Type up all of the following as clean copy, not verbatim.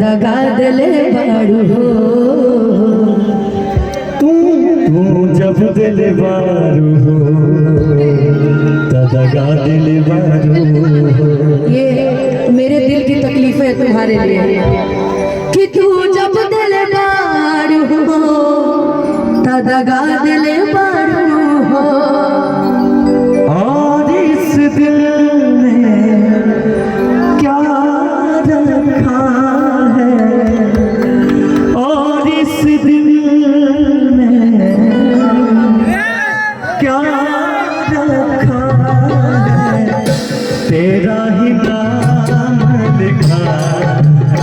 दगादले बारू हो तू जब दिल बारू हो दगादल बारू हो। ये मेरे दिल की तकलीफ है तुम्हारे लिए कि तू जब दिल बारू हो दगादल बारू हो। और इस दिल में क्या रखा है, और इस दिल में क्या रखा है, तेरा ही नाम लिखा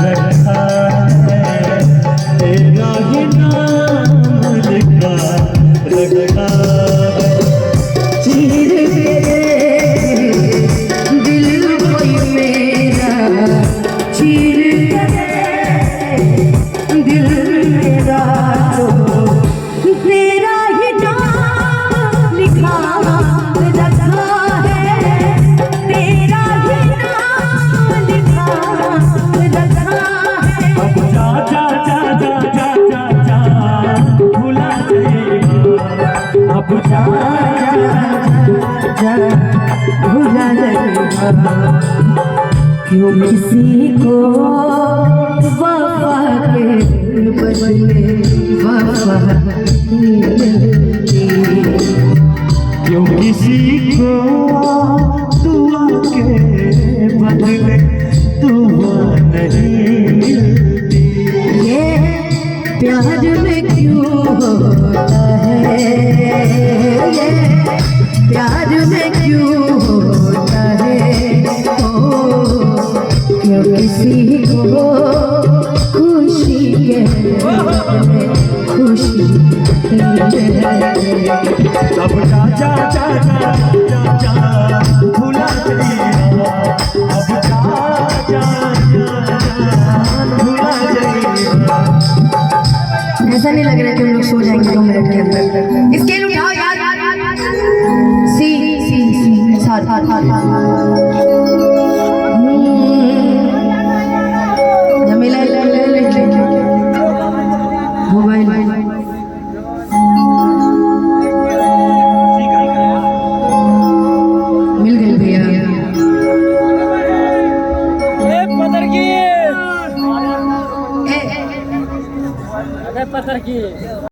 रखा है, तेरा ही नाम लिखा रखा है। चीर के दिल कोई मेरा चीर के दिल मेरा तो तेरा ही नाम लिखा रखा है, तेरा ही नाम लिखा रखा है। अब जा जा जा जा जा जा जा भुला जाएगा, अब जा जा भुला जाएगा। क्यों किसी को वफा के बदले वफा मिलती, क्यों किसी को दुआ के बदले दुआ नहीं मिलती। ये प्यार में क्यों होता है, ये प्यार में क्यों होता है। ओ क्यों किसी को खुशी के बदले खुशी मिलती है। अब जा जा जा जा जा जा भुला जाएगा, अब जा जा जा भुला जाएगा। ऐसा नहीं लग रहा कि हम लोग सो जाएंगे 2 मिनट के अंदर। स्केल उठाओ यार। सी सी सी साथ जमीला ले ले ले मोबाइल मिल गई भैया। पत्थर की